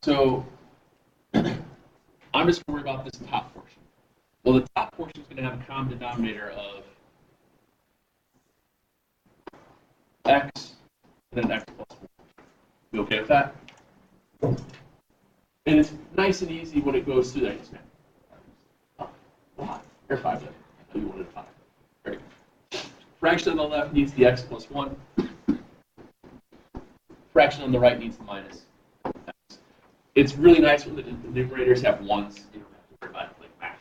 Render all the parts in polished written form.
So I'm just going to worry about this top portion. Well, the top portion is going to have a common denominator of x and then x plus 1. You okay with that? And it's nice and easy when it goes through that. Oh, wow. Or 5 then. You wanted 5. Great. Fraction on the left needs the x plus 1. Fraction on the right needs the minus x. It's really nice when the numerators have 1s. You don't have to worry about it like math.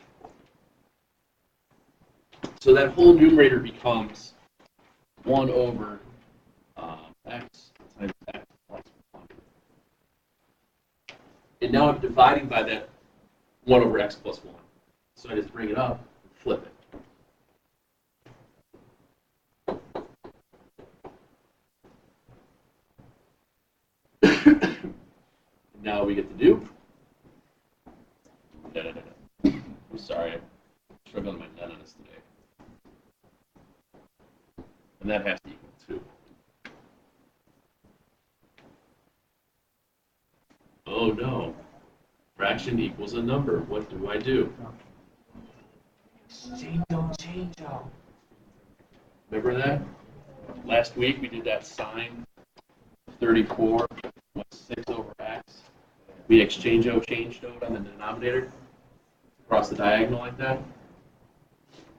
So that whole numerator becomes 1 over x times x plus 1. And now I'm dividing by that 1 over x plus 1. So I just bring it up and flip it. Now we get to do. I'm sorry, I'm struggling with my none on this today. And that has to equal 2. Oh no. Fraction equals a number. What do I do? Change out. Remember that? Last week we did that sine 34 was 6 over x. We changed out on the denominator across the diagonal like that.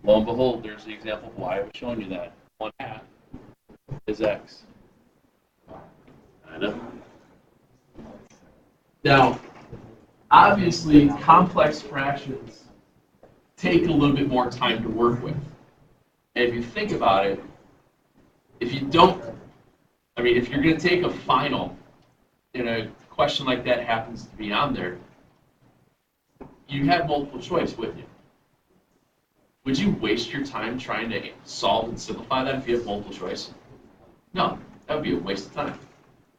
Lo and behold, there's the example of why I was showing you that. 1/2 is x. I know. Now, obviously, complex fractions take a little bit more time to work with. And if you think about it, if you're going to take a final and a question like that happens to be on there, you have multiple choice, wouldn't you? Would you waste your time trying to solve and simplify that if you have multiple choice? No, that would be a waste of time.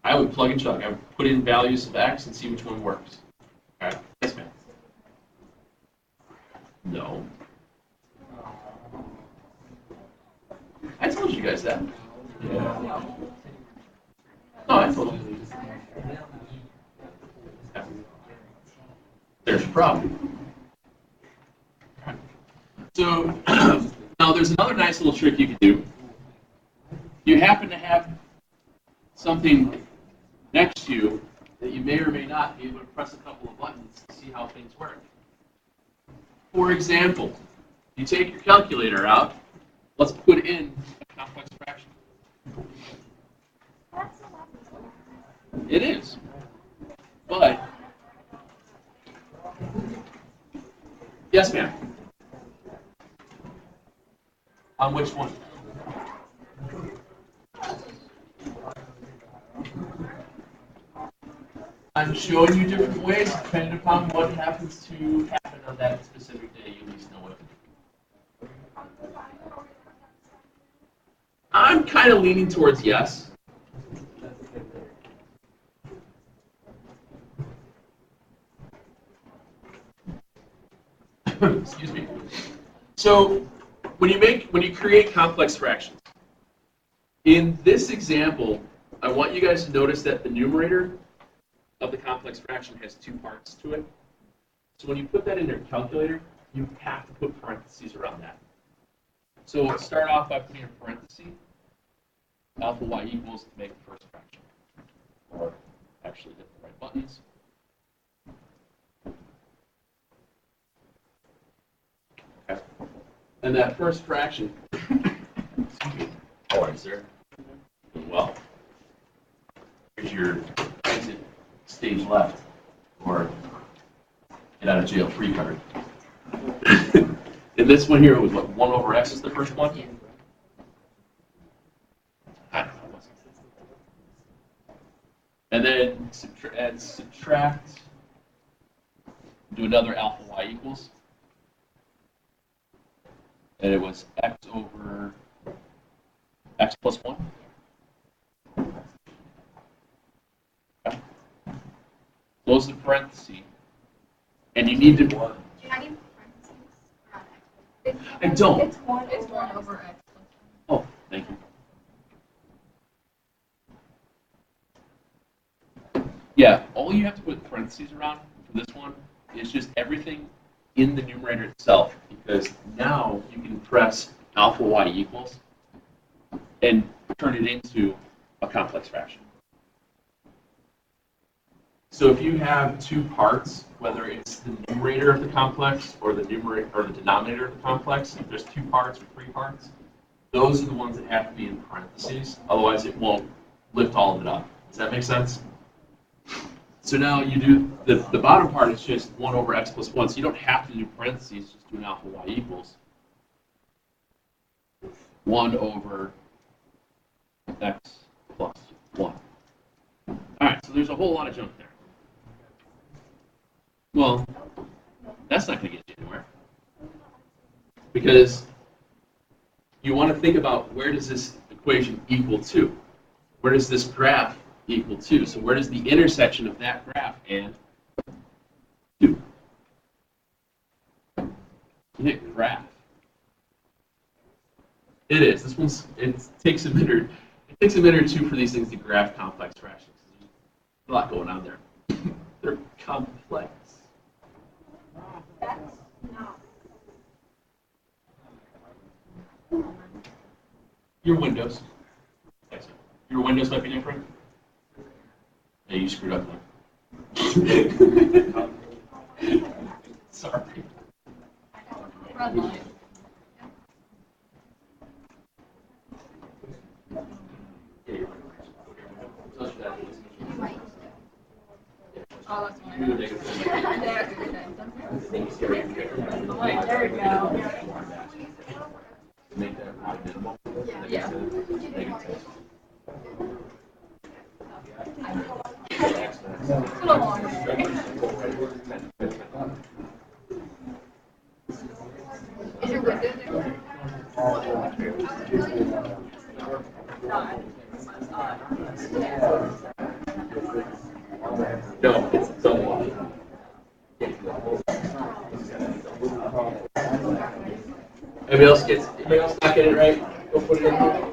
I would plug and chug. I would put in values of x and see which one works. All right, yes, ma'am. No. I told you guys that. Yeah. No, I told you. There's your problem. So now there's another nice little trick you can do. You happen to have something next to you that you may or may not be able to press a couple of buttons to see how things work. For example, you take your calculator out. Let's put in a complex fraction. It is. But, yes, ma'am. On which one? I'm showing you different ways depending upon what happens to happen on that specific day. You at least know what to do. I'm kind of leaning towards yes. Excuse me. So when you create complex fractions, in this example, I want you guys to notice that the numerator of the complex fraction has 2 parts to it. So when you put that in your calculator, you have to put parentheses around that. So we'll start off by putting a parenthesis, alpha y equals to make the first fraction. Or actually hit the right buttons. Okay. And that first fraction, excuse me, how are you, sir? Well, here's your exit stage left, or get out of jail free card. And this one here was what, 1 over x is the first one? Yeah. I don't know. And then subtract, do another alpha y equals. And it was x over x plus 1. Okay. Close the parenthesis. And you need to. Do you have any parentheses? I don't. It's 1 over x. Oh, thank you. Yeah, all you have to put parentheses around for this one is just everything in the numerator itself, because now you can press alpha y equals and turn it into a complex fraction. So if you have two parts, whether it's the numerator of the complex or the numerator or the denominator of the complex, if there's two parts or three parts, those are the ones that have to be in parentheses. Otherwise, it won't lift all of it up. Does that make sense? So now you do the bottom part is just 1 over x plus 1. So you don't have to do parentheses. Just do an alpha y equals 1 over x plus 1. All right. So there's a whole lot of junk there. Well, that's not going to get you anywhere, because you want to think about, where does this equation equal to? Where does this graph equal to? So where does the intersection of that graph and 2? You hit graph. It is. This one's. It takes a minute. It takes a minute or two for these things to graph complex fractions. There's a lot going on there. They're complex. That's not. Your windows. Your windows might be different. Yeah, you screwed up there. Sorry. Red line. Oh, that's fine. There we go. Make that right minimal. Yeah. It's a little longer. Is your window there? No, it's double. Anybody else gets? Anybody else not get it right? Go put it in here.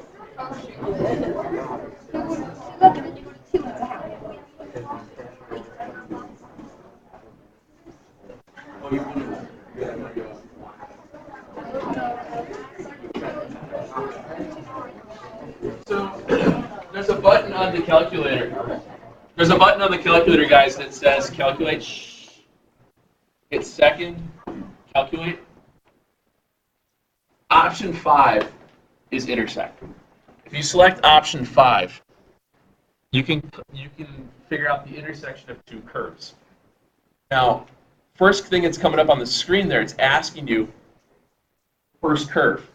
Oh, you're winning. Yeah, I'm gonna go. So there's a button on the calculator. There's a button on the calculator, guys, that says calculate. Hit second, calculate. Option 5 is intersect. If you select option 5, you can figure out the intersection of two curves. Now, first thing that's coming up on the screen there, it's asking you first curve.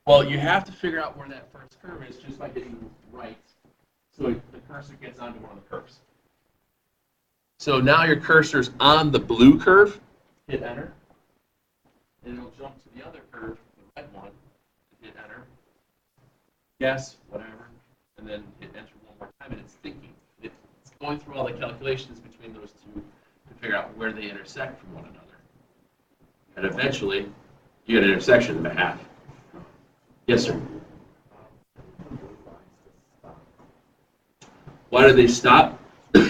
Well, you have to figure out where that first curve is just by hitting right, so the cursor gets onto one of the curves. So now your cursor's on the blue curve. Hit enter, and it'll jump to the other curve, the red one, and hit enter. Guess, whatever, and then hit enter one more time, and it's thinking. It's going through all the calculations between those two to figure out where they intersect from one another. And eventually, you get an intersection in the half. Yes, sir? Why do they stop?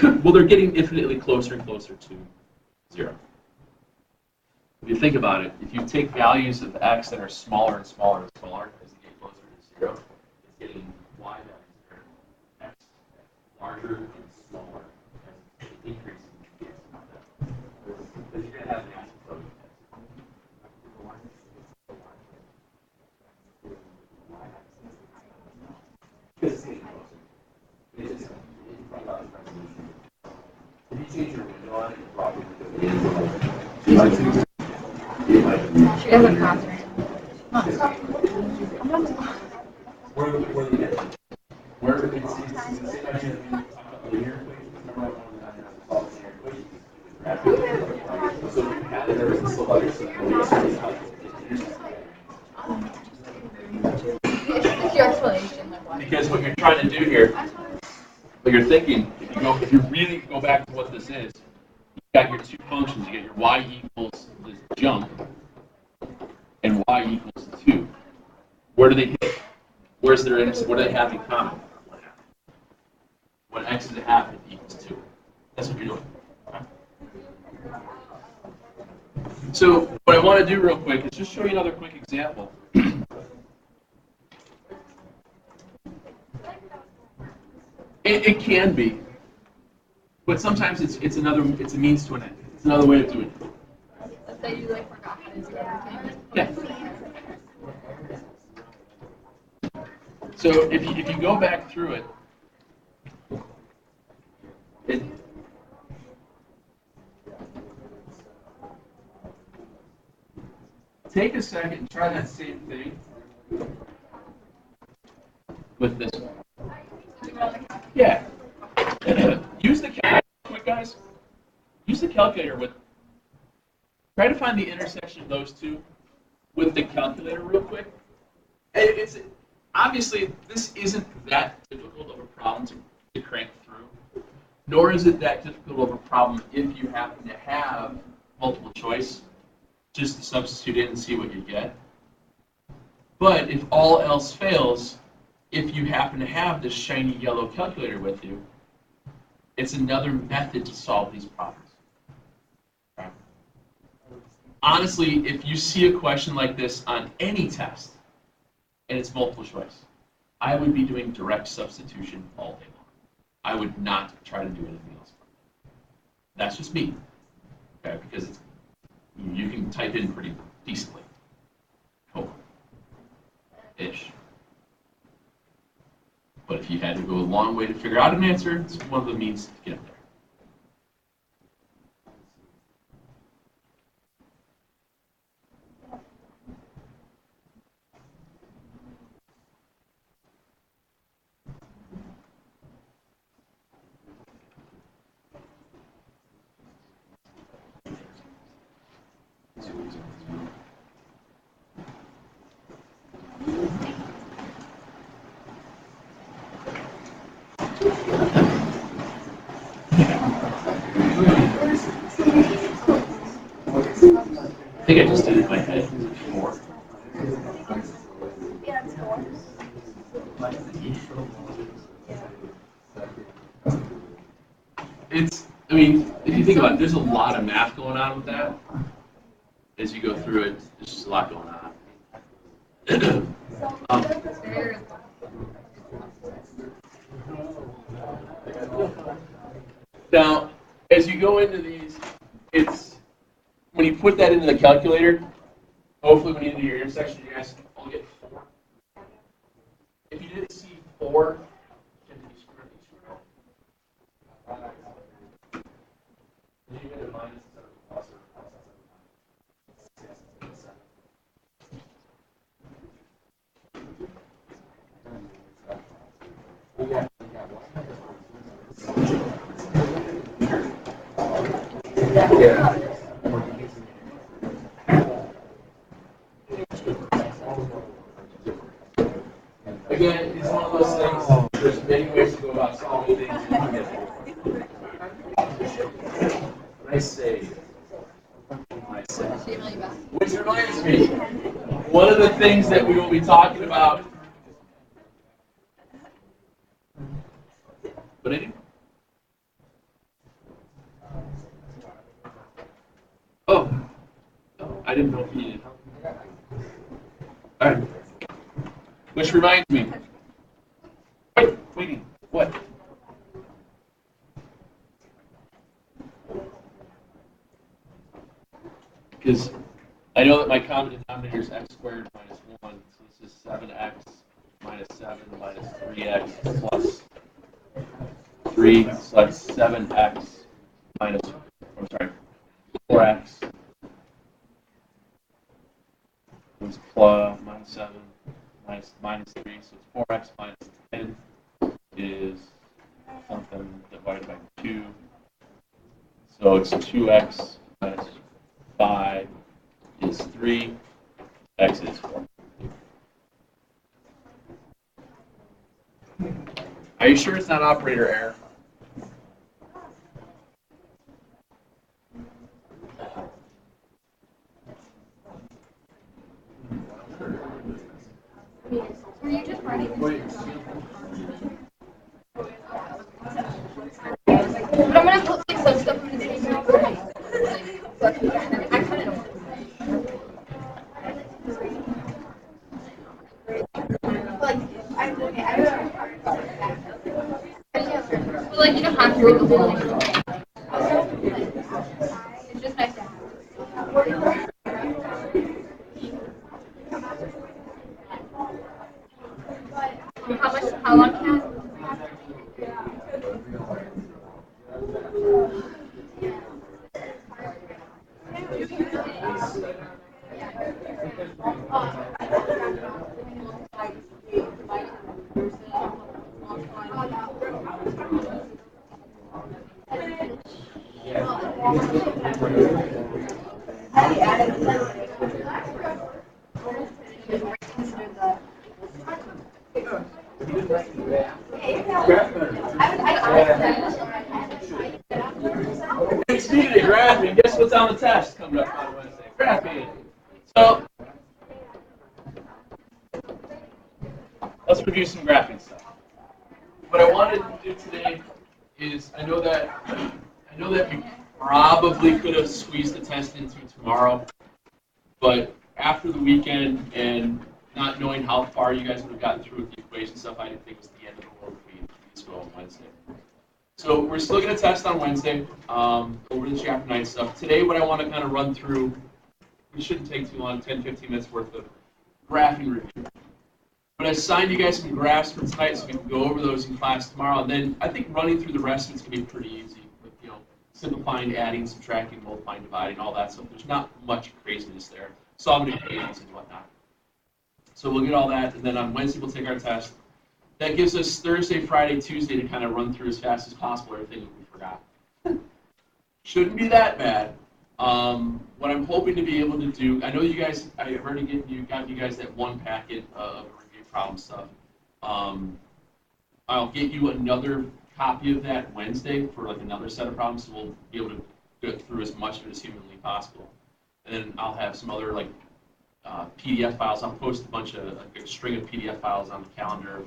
Well, they're getting infinitely closer and closer to 0. If you think about it, if you take values of x that are smaller and smaller and smaller as they get closer to 0, it's getting y values that are x larger and smaller as it increases in case of that. Because you're going to have an asymptotic. Because it's getting closer. It's just, if you change your window on it, probably She has a classroom. Where it's the same idea that we talked about linear equations. Remember I wanted to solve linear equations? So if you had it, there was a selection. It's your explanation. Like what? Because what you're trying to do here, what you're thinking, if you really go back to what this is, you've got your two functions. You get your y equals this jump and y equals 2. Where do they hit? Where's their intersection? What do they have in common? When x is a half, it equals 2. That's what you're doing. Okay. So what I want to do real quick is just show you another quick example. It can be, but sometimes it's a means to an end. It's another way of doing it. Let's say you like forgot how to do everything. Yeah. So if you go back through it, take a second and try that same thing with this one. Yeah. Use the calculator, quick guys. Use the calculator with. Try to find the intersection of those two with the calculator real quick. It's obviously this isn't that difficult of a problem to crank through, nor is it that difficult of a problem if you happen to have multiple choice, just to substitute in and see what you get. But if all else fails, if you happen to have this shiny yellow calculator with you, it's another method to solve these problems. Okay. Honestly, if you see a question like this on any test, and it's multiple choice, I would be doing direct substitution all day long. I would not try to do anything else. That's just me, okay? Because you can type in pretty decently. Ish. But if you had to go a long way to figure out an answer, it's one of the means to get there. I think I just did it in my head. More. Yeah, it's four. I mean, if you think about it, there's a lot of math going on with that. As you go through it, there's just a lot going on. Now, as you go into these, it's when you put that into the calculator, hopefully when you do your intersection, you guys all get 4. If you didn't see 4, can you screw it? Did you get a minus instead of a plus or a plus? Yeah. Again, it's one of those things. There's many ways to go about solving things. Nice save. Which reminds me, one of the things that we will be talking about. What did I do? Oh, I didn't know if you needed help. All right. Which reminds me. Waiting. What? Because I know that my common denominator is x squared minus 1, so this is 7x minus 7 minus 3x plus 3, so that's 7x minus, I'm sorry, 4x was plus minus 7 minus 3, so it's 4x minus 10 is something divided by 2, so it's 2x minus 5 is 3, x is 4. Are you sure it's not operator error? Were you just writing this? But I'm gonna put Well, like you don't have to read the whole thing. It's just nice to have. How long can? And speaking of graphing, guess what's on the test coming up on Wednesday? Graphing. So let's review some graphing stuff. What I wanted to do today is I know that we probably could have squeezed the test into tomorrow, but after the weekend and not knowing how far you guys would have gotten through with the equation stuff, I didn't think it was the end of the world if we just go on Wednesday. So we're still going to test on Wednesday over the chapter 9 stuff. Today what I want to kind of run through, it shouldn't take too long, 10, 15 minutes worth of graphing review. But I assigned you guys some graphs for tonight so we can go over those in class tomorrow. And then I think running through the rest of it's going to be pretty easy with, simplifying, adding, subtracting, multiplying, dividing, all that stuff. There's not much craziness there. Solving equations and whatnot. So we'll get all that, and then on Wednesday we'll take our test. That gives us Thursday, Friday, Tuesday to kind of run through as fast as possible everything that we forgot. Shouldn't be that bad. What I'm hoping to be able to do, I know you guys, I've already got you guys that one packet of review problem stuff. I'll get you another copy of that Wednesday for like another set of problems, so we'll be able to go through as much of it as humanly possible. And then I'll have some other like PDF files. I'll post a bunch of a string of PDF files on the calendar,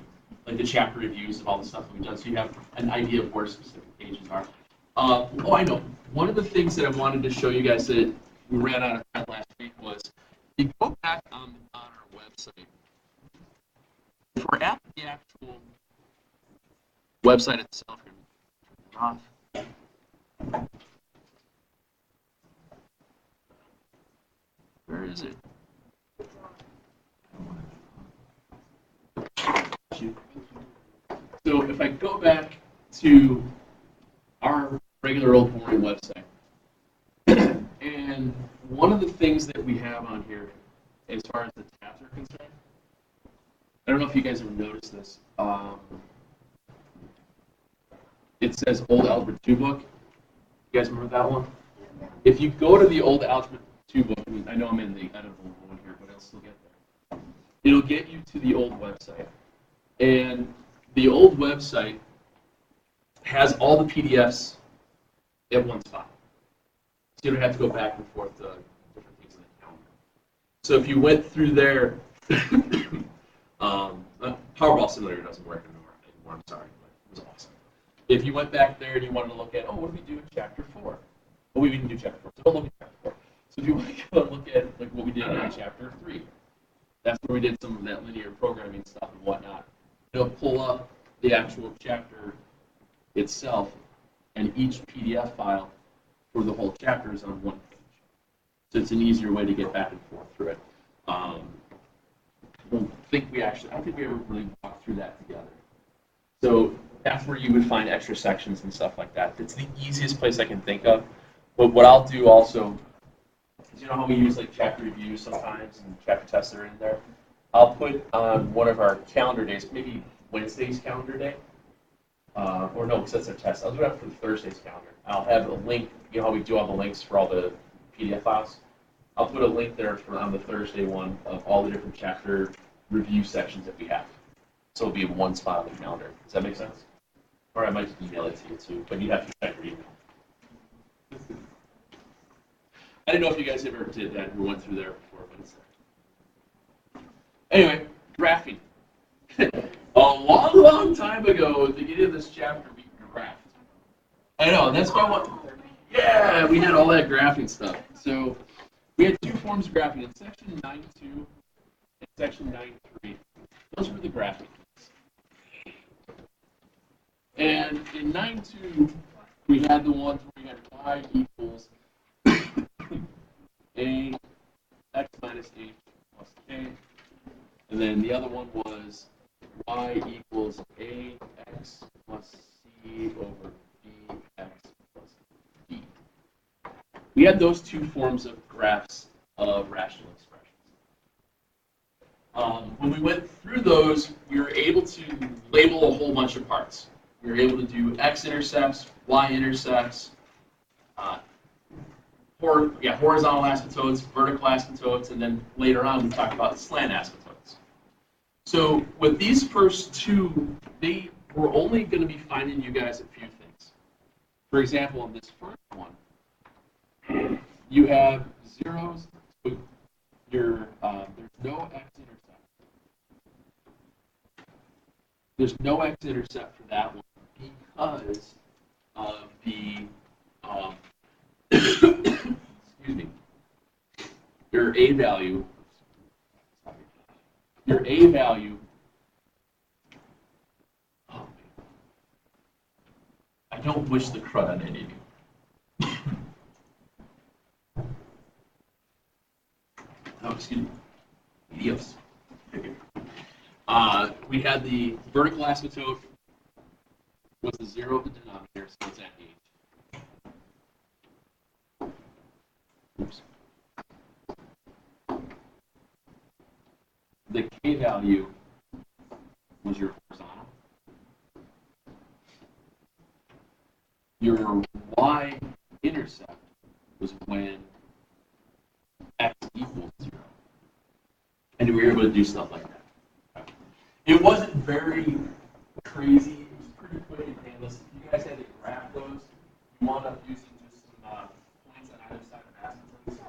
like the chapter reviews of all the stuff that we've done, so you have an idea of where specific pages are. Oh, I know. One of the things that I wanted to show you guys that we ran out of time last week was, if you go back on our website, if we're at the actual website itself, where is it? So if I go back to our regular old boring website, and one of the things that we have on here, as far as the tabs are concerned, I don't know if you guys have noticed this. It says Old Algebra 2 book. You guys remember that one? If you go to the Old Algebra 2 book, I know I'm in the editable one here, but I'll still get there. It'll get you to the old website. And the old website has all the PDFs at one spot. So you don't have to go back and forth to different things in the calendar. So if you went through there, Powerball Simulator doesn't work anymore, I'm sorry, but it was awesome. If you went back there and you wanted to look at, what do we do in Chapter 4? Well, we didn't do Chapter 4, so don't look at Chapter 4. So if you want to go and look at like what we did in Chapter 3, that's where we did some of that linear programming stuff and whatnot. It'll pull up the actual chapter itself, and each PDF file for the whole chapter is on one page. So it's an easier way to get back and forth through it. I don't think we ever really walked through that together. So that's where you would find extra sections and stuff like that. It's the easiest place I can think of. But what I'll do also is, you know how we use like chapter reviews sometimes and chapter tests are in there? I'll put on one of our calendar days, maybe Wednesday's calendar day, or no, because that's a test. I'll do that for Thursday's calendar. I'll have a link, you know how we do all the links for all the PDF files? I'll put a link there on the Thursday one of all the different chapter review sections that we have. So it'll be in one spot on the calendar. Does that make sense? Or I might just email it to you too, but you have to check your email. I didn't know if you guys ever did that or went through there before, but it's there. Anyway, graphing. A long time ago, at the beginning of this chapter, we graphed. I know, and that's why yeah, we had all that graphing stuff. So we had two forms of graphing in section 9.2 and section 9.3. Those were the graphing. And in 9.2, we had the ones where we had y equals a x minus h plus k. And then the other one was y equals a x plus c over bx plus d. We had those two forms of graphs of rational expressions. When we went through those, we were able to label a whole bunch of parts. We were able to do x-intercepts, y-intercepts, horizontal asymptotes, vertical asymptotes, and then later on we talked about slant asymptotes. So with these first two, they were only going to be finding you guys a few things. For example, on this first one, you have zeros. So there's no x-intercept. There's no x-intercept for that one because of the excuse me, your a value. Your a value. Oh man, I don't wish the crud on any of you. Oh, excuse me. Yes. We had the vertical asymptote was the zero of the denominator, so it's at h. Oops. The k value was your horizontal. Your y-intercept was when x equals 0. And we were able to do stuff like that. It wasn't very crazy. It was pretty quick and painless. If you guys had to graph those, you wound up using just some points on either side of asymptotes.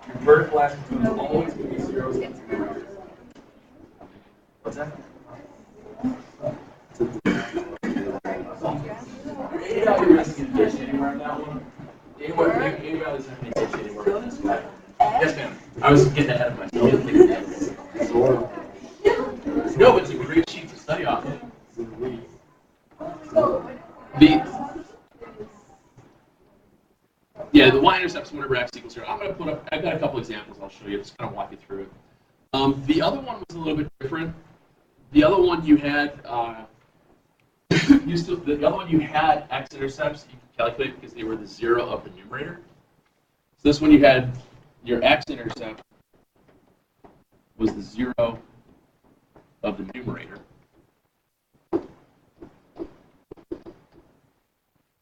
Your vertical asymptote is always going to be zeros and zeros. What's that? Your A value isn't going to get you anywhere on that one. A value isn't going to get you anywhere on this one. Yes, ma'am. I was getting ahead of myself. No, but it's a great sheet to study off of. The y-intercepts whenever x equals 0. I'm going to put up, I've got a couple examples I'll show you, just kind of walk you through it. The other one was a little bit different. The other one you had, the other one you had x-intercepts you could calculate because they were the 0 of the numerator. So this one you had your x-intercept was the 0 of the numerator.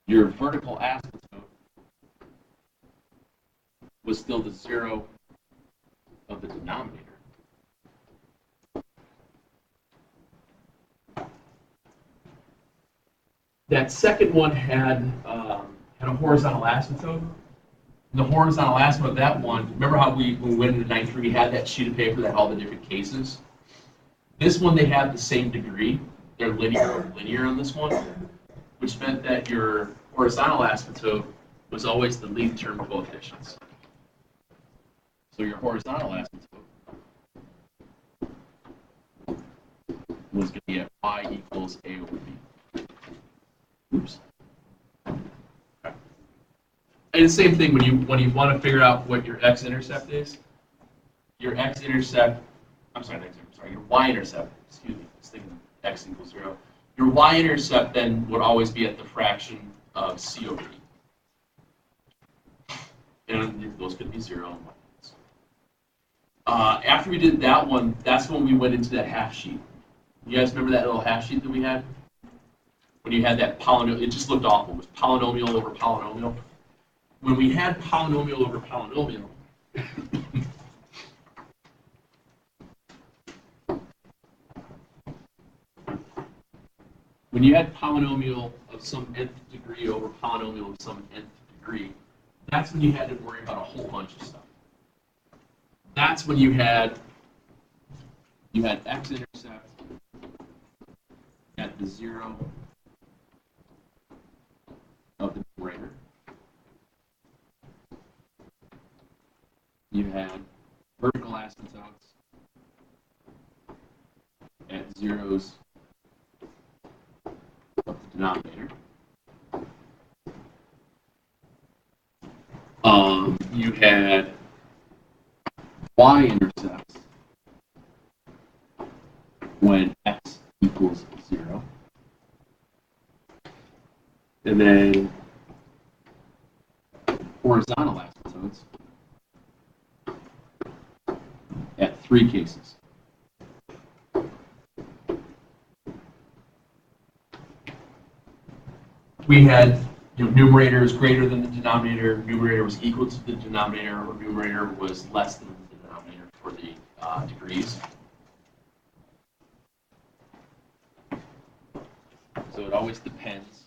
Your vertical asymptote was still the 0 of the denominator. That second one had a horizontal asymptote. The horizontal asymptote of that one, remember how when we went into 9.3, we had that sheet of paper that had all the different cases? This one, they have the same degree. They're linear on this one, which meant that your horizontal asymptote was always the lead term coefficients. So your horizontal asymptote was going to be at y equals a over b. Oops. Okay. And the same thing when you want to figure out what your x-intercept is. Your x-intercept, your y-intercept. Excuse me, I was thinking x equals 0. Your y-intercept then would always be at the fraction of c over d. And those could be 0 and 1. After we did that one, that's when we went into that half sheet. You guys remember that little half sheet that we had? When you had that polynomial, it just looked awful. It was polynomial over polynomial. When we had polynomial over polynomial, when you had polynomial of some nth degree over polynomial of some nth degree, that's when you had to worry about a whole bunch of stuff. That's when you had You had x-intercept at the 0 of the numerator. You had vertical asymptotes at zeros of the denominator. You had y-intercepts when x equals 0. And then horizontal asymptotes at 3 cases. We had numerator is greater than the denominator, numerator was equal to the denominator, or numerator was less than the denominator for the degrees. So it always depends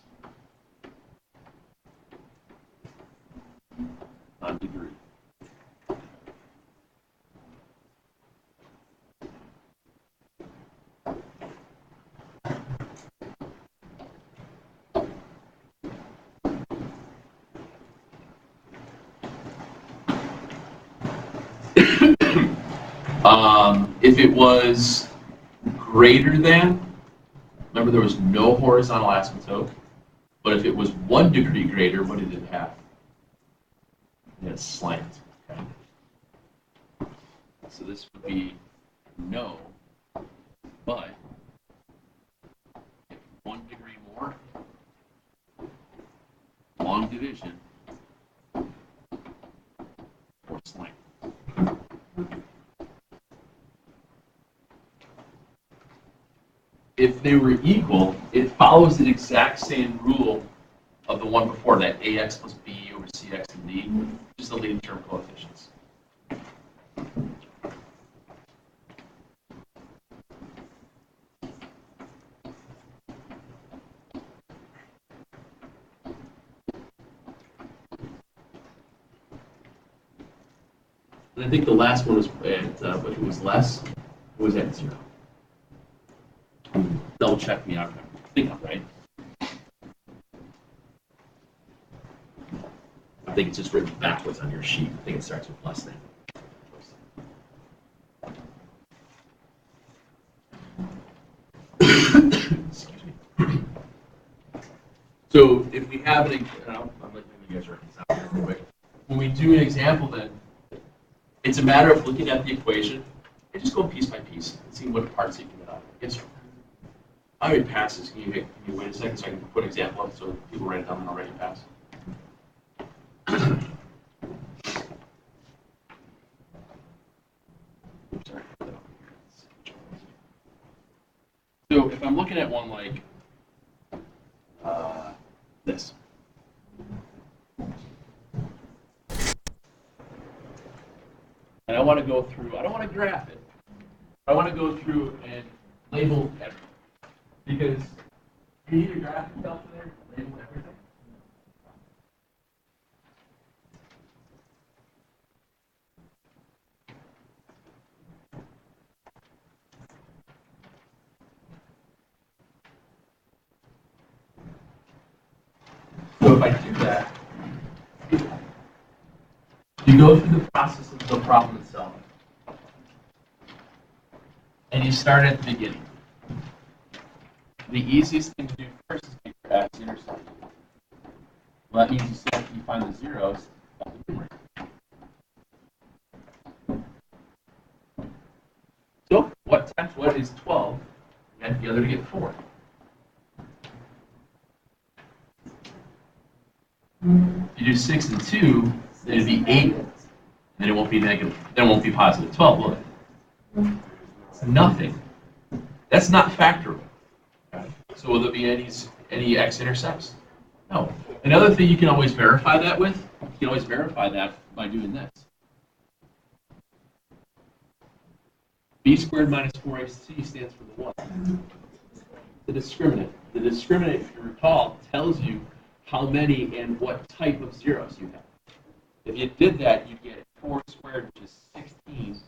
on degree. If it was greater than, remember there was no horizontal asymptote, but if it was 1 degree greater, what did it have? It had slant. Okay? So this would be no, but if 1 degree more, long division, or slant. If they were equal, it follows the exact same rule of the one before that, ax plus b over cx and d, just the leading term coefficients. And I think the last one was at, if it was less, it was at 0. Double check me out. I think I'm right. I think it's just written backwards on your sheet. I think it starts with less than. Excuse me. So if we have an example, I'm letting you guys write this out here real quick. When we do an example, then it's a matter of looking at the equation and just go piece by piece and see what parts you can get out of it. It's how many passes? Can you wait a second so I can put an example up so people write it down and already pass? So if I'm looking at one like this. And I want to go through, I don't want to graph it. I want to go through and label everything. Because you need a graphic calculator to label everything. So if I do that, you go through the process of the problem itself. And you start at the beginning. The easiest thing to do first is get your x-intercept. Well, that means you find the zeros of the numerator. So what times what is 12? And the other to get 4. If you do 6 and 2, then it'd be 8. Then it won't be negative. Then it won't be positive 12, will it? It's nothing. That's not factorable. So will there be any x-intercepts? No. Another thing you can always verify that with, you can always verify that by doing this. B squared minus 4ac stands for the what? The discriminant. The discriminant, if you recall, tells you how many and what type of zeros you have. If you did that, you'd get 4 squared, which is 16,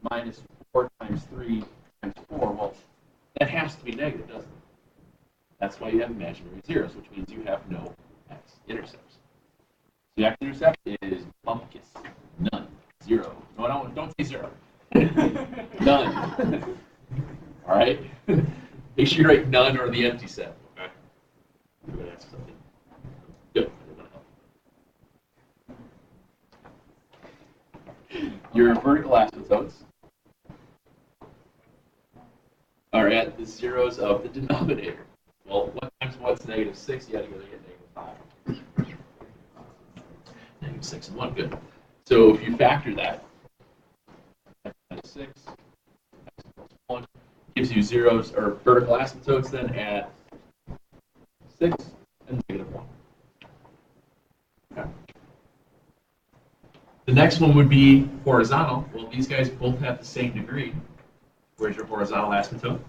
minus 4 times 3 times 4, well, that has to be negative, doesn't it? That's why you have imaginary zeros, which means you have no x-intercepts. So the x-intercept is bumpkiss, none, 0. No, don't say 0. None. All right? Make sure you write none or the empty set. Okay? I'm going to ask something. Yep. Your vertical asymptotes are at the zeros of the denominator. Well, 1 times what's negative 6? You got to go to get negative 5. Negative 6 and 1, good. So if you factor that, x minus 6, x plus 1, gives you zeros, or vertical asymptotes then at 6 and negative 1. Okay. The next one would be horizontal. Well, these guys both have the same degree. Where's your horizontal asymptote?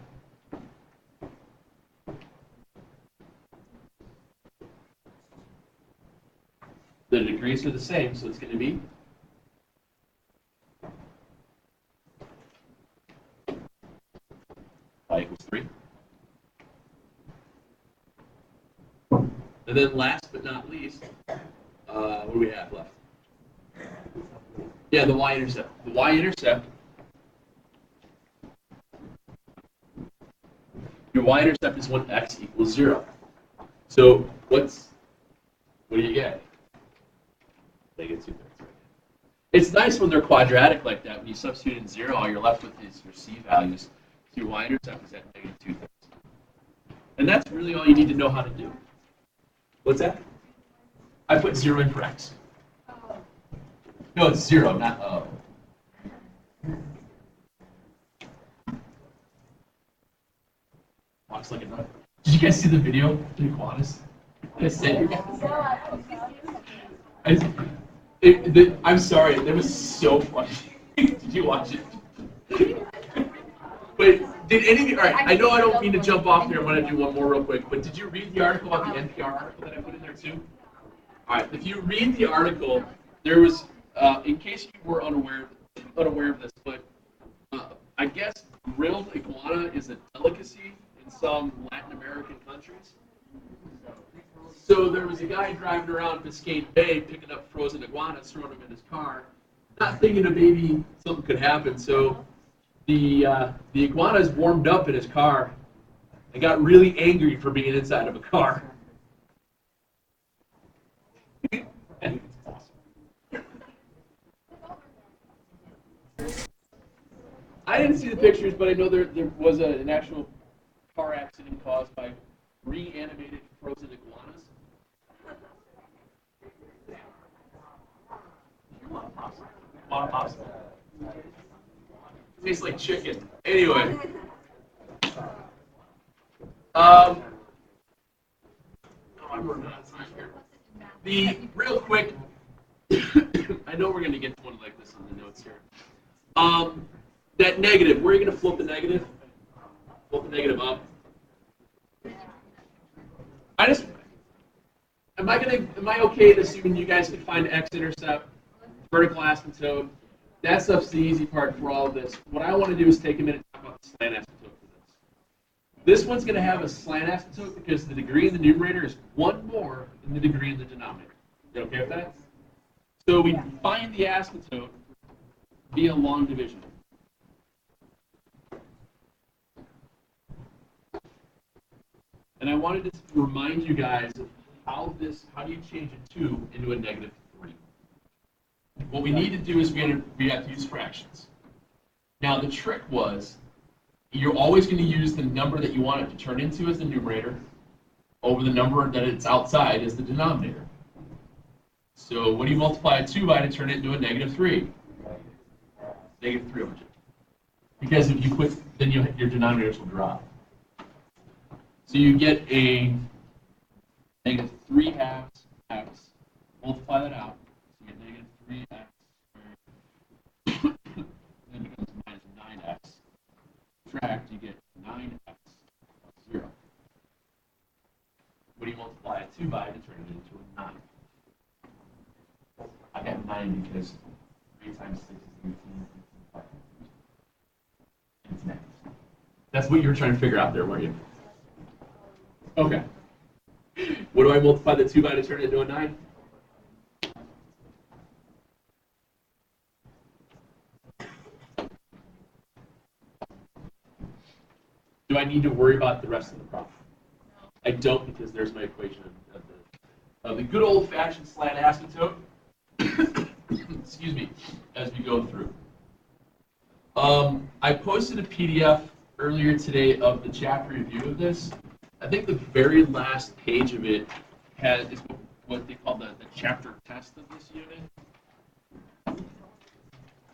The degrees are the same, so it's going to be y equals 3. And then last but not least, what do we have left? Yeah, the y-intercept. The y-intercept, your y-intercept is when x equals 0. So what do you get? Negative 2/3. It's nice when they're quadratic like that. When you substitute in 0, all you're left with is your c values. So your y-intercept is at negative 2/3. And that's really all you need to know how to do. What's that? I put 0 in for x. No, it's 0, not O. Walks like a nut. Did you guys see the video of the iguanas? I sent you guys. I'm sorry, that was so funny. Did you watch it? But did any of you, all right, I know I don't mean to jump off here, I want to do one more real quick, but did you read the article about the NPR article that I put in there too? All right, if you read the article, there was, in case you were unaware of this, but I guess grilled iguana is a delicacy in some Latin American countries. So there was a guy driving around Biscayne Bay picking up frozen iguanas, throwing them in his car, not thinking that maybe something could happen. So the iguanas warmed up in his car and got really angry for being inside of a car. And it's awesome. I didn't see the pictures, but I know there was an actual car accident caused by reanimated frozen iguanas. Want pasta? Tastes like chicken. Anyway. I'm running out of time here. The real quick, I know we're going to get to one like this in the notes here. That negative, where are you going to flip the negative? Flip the negative up. Am I okay with assuming you guys can find x-intercept, vertical asymptote? That stuff's the easy part for all of this. What I want to do is take a minute to talk about the slant asymptote for this. This one's going to have a slant asymptote because the degree in the numerator is 1 more than the degree in the denominator. You okay with that? So we find the asymptote via long division. And I wanted to remind you guys of how do you change a 2 into a negative 3? What we need to do is we have to use fractions. Now the trick was, you're always going to use the number that you want it to turn into as the numerator over the number that it's outside as the denominator. So what do you multiply a 2 by to turn it into a negative 3? Negative 3 over 2. Because if you put, then your denominators will drop. So you get a negative 3 halves x, multiply that out, so you get negative 3x squared, then it becomes minus 9x. Subtract, you get 9x plus 0. What do you multiply a 2 by to turn it into a 9? I got 9 because 3 times 6 is 18, 5. It's negative. That's what you were trying to figure out there, weren't you? Okay. What do I multiply the 2 by to turn it into a 9? Do I need to worry about the rest of the problem? I don't, because there's my equation of the good old-fashioned slant asymptote. Excuse me, as we go through. I posted a PDF earlier today of the chapter review of this. I think the very last page of it is what they call the chapter test of this unit.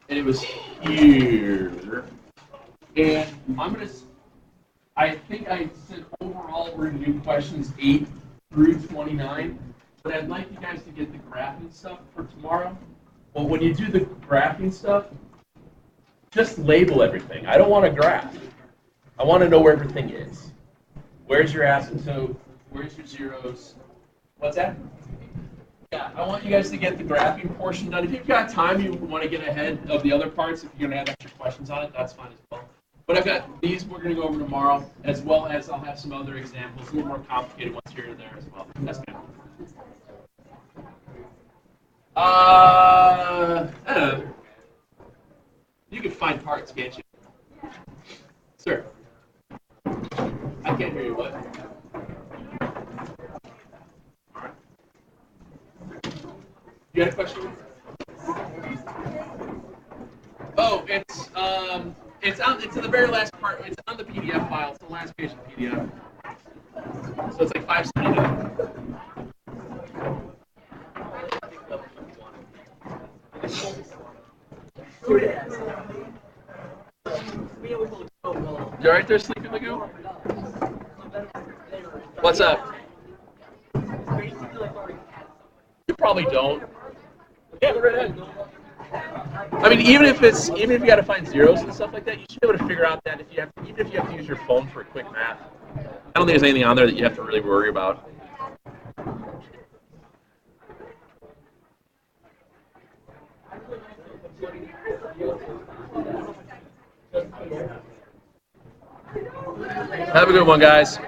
And it was here. And I think I said overall we're going to do questions 8 through 29. But I'd like you guys to get the graphing stuff for tomorrow. Well, when you do the graphing stuff, just label everything. I don't want a graph. I want to know where everything is. Where's your asymptote? Where's your zeros? What's that? Yeah, I want you guys to get the graphing portion done. If you've got time, you want to get ahead of the other parts. If you're going to have extra questions on it, that's fine as well. But I've got these we're going to go over tomorrow, as well as I'll have some other examples, a little more complicated ones here and there as well. That's good. I don't know. You can find parts, can't you? Sir. I can't hear you. What? All right. You got a question? Oh, it's in the very last part. It's on the PDF file. It's the last page of the PDF. So it's like 579. You all right there, Sleepy Lagoon? What's up? You probably don't. Yeah, right ahead. I mean, even if you got to find zeros and stuff like that, you should be able to figure out that even if you have to use your phone for a quick math. I don't think there's anything on there that you have to really worry about. Have a good one, guys.